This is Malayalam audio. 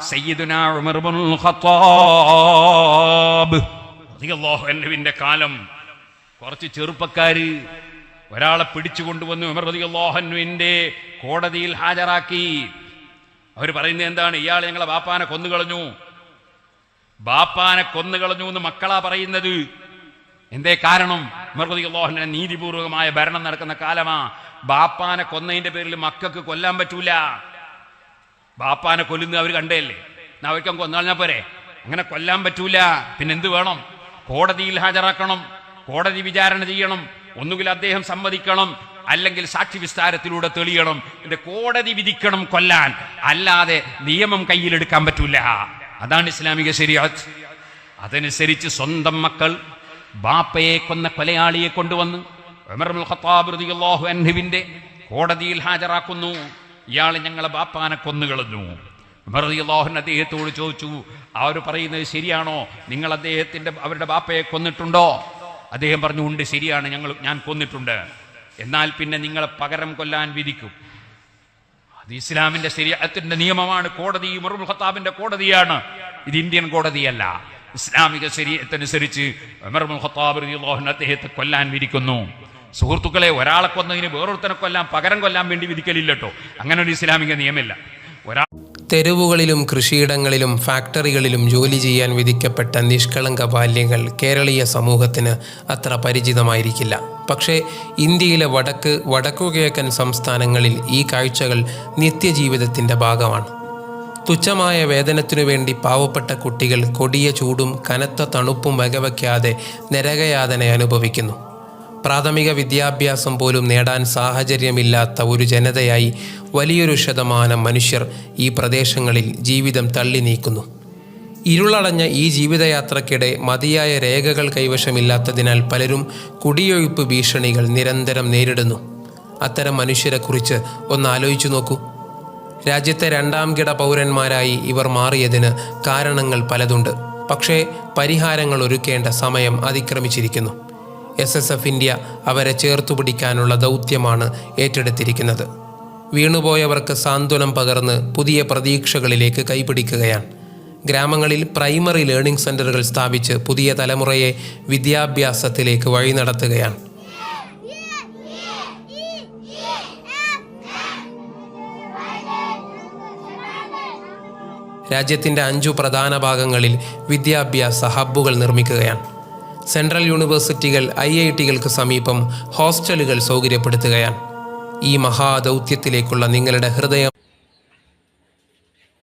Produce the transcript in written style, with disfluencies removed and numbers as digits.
സയ്യിദുനാ ഉമർ ഇബ്നുൽ ഖത്താബ് റളിയല്ലാഹു അൻഹുവിന്റെ കാലം കുറച്ച് ചെറുപ്പക്കാര് ഒരാളെ പിടിച്ചു കൊണ്ടുവന്ന് ഉമർ റളിയല്ലാഹു അൻഹുവിന്റെ കോടതിയിൽ ഹാജരാക്കി. അവർ പറയുന്നത് എന്താണ്? ഇയാൾ ഞങ്ങളെ ബാപ്പാനെ കൊന്നുകളഞ്ഞു എന്ന് മക്കളാ പറയുന്നത്. എന്തേ കാരണം? ഉമർ റളിയല്ലാഹു അൻഹു നീതിപൂർവകമായ ഭരണം നടക്കുന്ന കാലമാ. ബാപ്പാനെ കൊന്നതിന്റെ പേരിൽ മക്കൾക്ക് കൊല്ലാൻ പറ്റൂല. ബാപ്പാനെ കൊല്ലുന്നത് അവർ കണ്ടേല്ലേ, അവർക്കും കൊന്നുകളഞ്ഞാ പോരെ? അങ്ങനെ കൊല്ലാൻ പറ്റൂല. പിന്നെന്ത് വേണം? കോടതിയിൽ ഹാജരാക്കണം, കോടതി വിചാരണ ചെയ്യണം. ഒന്നുകിൽ അദ്ദേഹം സമ്മതിക്കണം, അല്ലെങ്കിൽ സാക്ഷി വിസ്താരത്തിലൂടെ തെളിയണം. എന്റെ കോടതി വിധിക്കണം കൊല്ലാൻ, അല്ലാതെ നിയമം കയ്യിലെടുക്കാൻ പറ്റൂല. അതാണ് ഇസ്ലാമിക ശരീഅത്ത്. അതനുസരിച്ച് സ്വന്തം മക്കൾ ബാപ്പയെ കൊന്ന കൊലയാളിയെ കൊണ്ടുവന്ന് ഉമർ ഇബ്നുൽ ഖത്താബ് റളിയല്ലാഹു അൻഹുവിന്റെ കോടതിയിൽ ഹാജരാക്കുന്നു. ഇയാൾ ഞങ്ങളെ ബാപ്പാനെ കൊന്നുകളഞ്ഞു. ഉമർ റളിയല്ലാഹു അൻഹു അദ്ദേഹത്തോട് ചോദിച്ചു, അവർ പറയുന്നത് ശരിയാണോ? നിങ്ങൾ അവരുടെ ബാപ്പയെ കൊന്നിട്ടുണ്ടോ? അദ്ദേഹം പറഞ്ഞു, ഉണ്ട്, ശരിയാണ്, ഞാൻ കൊന്നിട്ടുണ്ട്. എന്നാൽ പിന്നെ നിങ്ങളെ പകരം കൊല്ലാൻ വിധിക്കും. അത് ഇസ്ലാമിന്റെ ശരീഅത്തിന്റെ നിയമമാണ്. കോടതി ഉമർ ഇബ്നുൽ ഖത്താബിന്റെ കോടതിയാണ്, ഇത് ഇന്ത്യൻ കോടതിയല്ല. ഇസ്ലാമിക ശരീഅത്തനുസരിച്ച് ഉമർ ഇബ്നുൽ ഖത്താബ് റളിയല്ലാഹു അൻഹു അദ്ദേഹത്തെ കൊല്ലാൻ വിധിക്കുന്നു. സുഹൃത്തുക്കളെ, ഒരാളെ കൊന്നതിന് വേറൊരുത്തനെ കൊല്ലാൻ, പകരം കൊല്ലാൻ വേണ്ടി വിധിക്കലില്ലട്ടോ. അങ്ങനെ ഒരു ഇസ്ലാമിക നിയമമില്ല. തെരുവുകളിലും കൃഷിയിടങ്ങളിലും ഫാക്ടറികളിലും ജോലി ചെയ്യാൻ വിധിക്കപ്പെട്ട നിഷ്കളങ്ക ബാല്യങ്ങൾ കേരളീയ സമൂഹത്തിന് അത്ര പരിചിതമായിരിക്കില്ല. പക്ഷേ ഇന്ത്യയിലെ വടക്കുകിഴക്കൻ സംസ്ഥാനങ്ങളിൽ ഈ കാഴ്ചകൾ നിത്യജീവിതത്തിൻ്റെ ഭാഗമാണ്. തുച്ഛമായ വേതനത്തിനു വേണ്ടി പാവപ്പെട്ട കുട്ടികൾ കൊടിയ ചൂടും കനത്ത തണുപ്പും വകവയ്ക്കാതെ നരകയാതന അനുഭവിക്കുന്നു. പ്രാഥമിക വിദ്യാഭ്യാസം പോലും നേടാൻ സാഹചര്യമില്ലാത്ത ഒരു ജനതയായി വലിയൊരു ശതമാനം മനുഷ്യർ ഈ പ്രദേശങ്ങളിൽ ജീവിതം തള്ളി നീക്കുന്നു. ഇരുളടഞ്ഞ ഈ ജീവിതയാത്രയ്ക്കിടെ മതിയായ രേഖകൾ കൈവശമില്ലാത്തതിനാൽ പലരും കുടിയൊഴിപ്പ് ഭീഷണികൾ നിരന്തരം നേരിടുന്നു. അത്തരം മനുഷ്യരെക്കുറിച്ച് ഒന്ന് ആലോചിച്ചു നോക്കൂ. രാജ്യത്തെ രണ്ടാം കിട പൗരന്മാരായി ഇവർ മാറിയതിന് കാരണങ്ങൾ പലതുണ്ട്. പക്ഷേ പരിഹാരങ്ങൾ ഒരുക്കേണ്ട സമയം അതിക്രമിച്ചിരിക്കുന്നു. SSF ഇന്ത്യ അവരെ ചേർത്തുപിടിക്കാനുള്ള ദൗത്യമാണ് ഏറ്റെടുത്തിരിക്കുന്നത്. വീണുപോയവർക്ക് സാന്ത്വനം പകർന്ന് പുതിയ പ്രതീക്ഷകളിലേക്ക് കൈപിടിക്കുകയാണ്. ഗ്രാമങ്ങളിൽ പ്രൈമറി ലേണിംഗ് സെൻ്ററുകൾ സ്ഥാപിച്ച് പുതിയ തലമുറയെ വിദ്യാഭ്യാസത്തിലേക്ക് വഴി നടത്തുകയാണ്. രാജ്യത്തിൻ്റെ 5 പ്രധാന ഭാഗങ്ങളിൽ വിദ്യാഭ്യാസ ഹബ്ബുകൾ നിർമ്മിക്കുകയാണ്. സെൻട്രൽ യൂണിവേഴ്സിറ്റികൾ, IITകൾക്ക് സമീപം ഹോസ്റ്റലുകൾ സൗകര്യപ്പെടുത്തുകയാണ്. ഈ മഹാദൗത്യത്തിലേക്കുള്ള നിങ്ങളുടെ ഹൃദയം